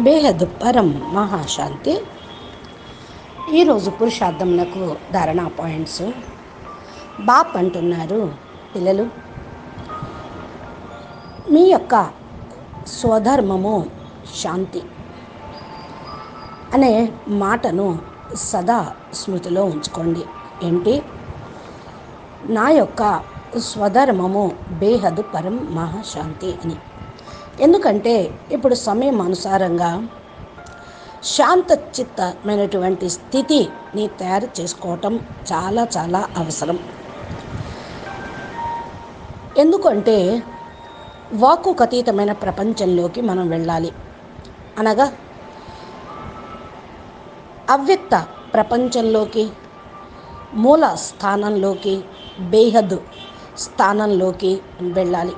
బేహద్ పరం మహాశాంతి. ఈరోజు పురుషార్థమునకు ధారణా పాయింట్స్. బాప్ అంటున్నారు, పిల్లలు మీ యొక్క స్వధర్మము శాంతి అనే మాటను సదా స్మృతిలో ఉంచుకోండి. ఏంటి? నా యొక్క స్వధర్మము బేహద్ పరం మహాశాంతి అని. ఎందుకంటే ఇప్పుడు సమయం అనుసారంగా శాంత చిత్తమైనటువంటి స్థితిని తయారు చేసుకోవటం చాలా చాలా అవసరం. ఎందుకంటే వాక్కుకు అతీతమైన ప్రపంచంలోకి మనం వెళ్ళాలి. అనగా అవ్యక్త ప్రపంచంలోకి, మూల స్థానంలోకి, బేహద్ స్థానంలోకి వెళ్ళాలి.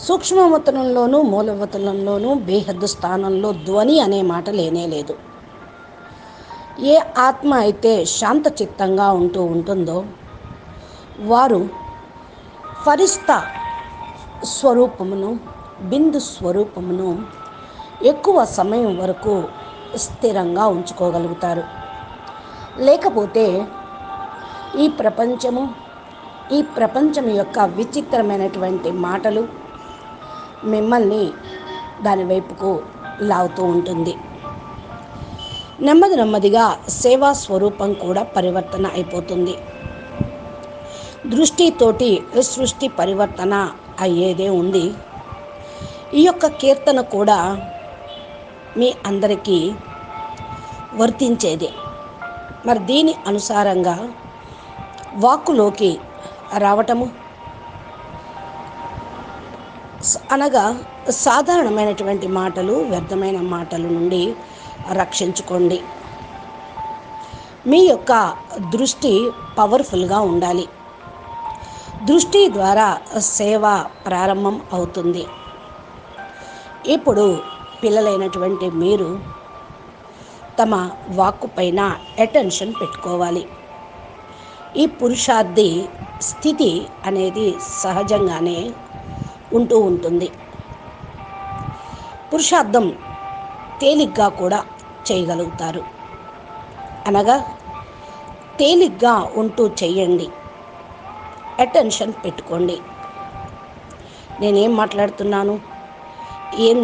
సూక్ష్మవతనంలోనూ మూలవతనంలోనూ బేహద్దు స్థానంలో ధ్వని అనే మాట లేనేలేదు. ఏ ఆత్మ అయితే శాంత చిత్తంగా ఉంటుందో వారు ఫరిస్తా స్వరూపమును, బిందు స్వరూపమును ఎక్కువ సమయం వరకు స్థిరంగా ఉంచుకోగలుగుతారు. లేకపోతే ఈ ప్రపంచం యొక్క విచిత్రమైనటువంటి మాటలు మిమ్మల్ని దాని వైపుకు లాగుతూ ఉంటుంది. నెమ్మదిగా సేవా స్వరూపం కూడా పరివర్తన అయిపోతుంది. దృష్టితోటి సృష్టి పరివర్తన అయ్యేదే ఉంది. ఈ యొక్క కీర్తన కూడా మీ అందరికీ వర్తించేదే. మరి దీని అనుసారంగా వాక్కులోకి రావటము అనగా సాధారణమైనటువంటి మాటలు, వ్యర్థమైన మాటల నుండి రక్షించుకోండి. మీ యొక్క దృష్టి పవర్ఫుల్గా ఉండాలి. దృష్టి ద్వారా సేవ ప్రారంభం అవుతుంది. ఇప్పుడు పిల్లలైనటువంటి మీరు తమ వాక్కు పైన అటెన్షన్ పెట్టుకోవాలి. ఈ పురుషార్థి స్థితి అనేది సహజంగానే ఉంటూ ఉంటుంది. పురుషార్థం తేలిగ్గా కూడా చేయగలుగుతారు. అనగా తేలిగ్గా ఉంటూ చెయ్యండి. అటెన్షన్ పెట్టుకోండి. నేనేం మాట్లాడుతున్నాను, ఏం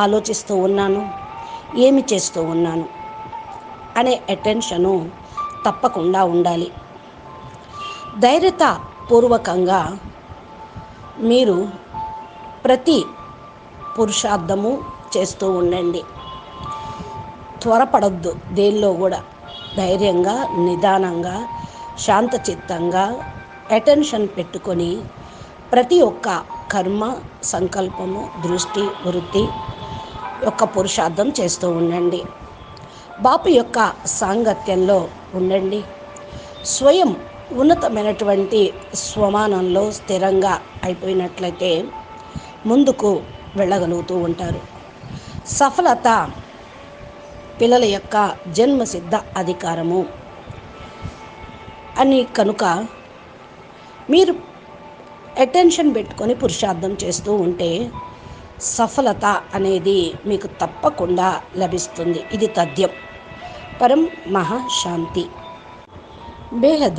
ఆలోచిస్తూ ఉన్నాను, ఏమి చేస్తూ ఉన్నాను అనే అటెన్షను తప్పకుండా ఉండాలి. ధైర్యతాపూర్వకంగా మీరు ప్రతి పురుషార్థము చేస్తూ ఉండండి. త్వరపడొద్దు. దేనిలో కూడా ధైర్యంగా, నిదానంగా, శాంత చిత్తంగా అటెన్షన్ పెట్టుకొని ప్రతి ఒక్క కర్మ, సంకల్పము, దృష్టి, వృత్తి యొక్క పురుషార్థం చేస్తూ ఉండండి. బాపు యొక్క సాంగత్యంలో ఉండండి. స్వయం ఉన్నతమైనటువంటి స్వమానంలో స్థిరంగా అయిపోయినట్లయితే ముందుకు వెళ్ళగలుగుతూ ఉంటారు. సఫలత పిల్లల యొక్క జన్మసిద్ధ అధికారము అని కనుక మీరు అటెన్షన్ పెట్టుకొని పురుషార్థం చేస్తూ ఉంటే సఫలత అనేది మీకు తప్పకుండా లభిస్తుంది. ఇది తథ్యం. పరం మహాశాంతి. బేహద్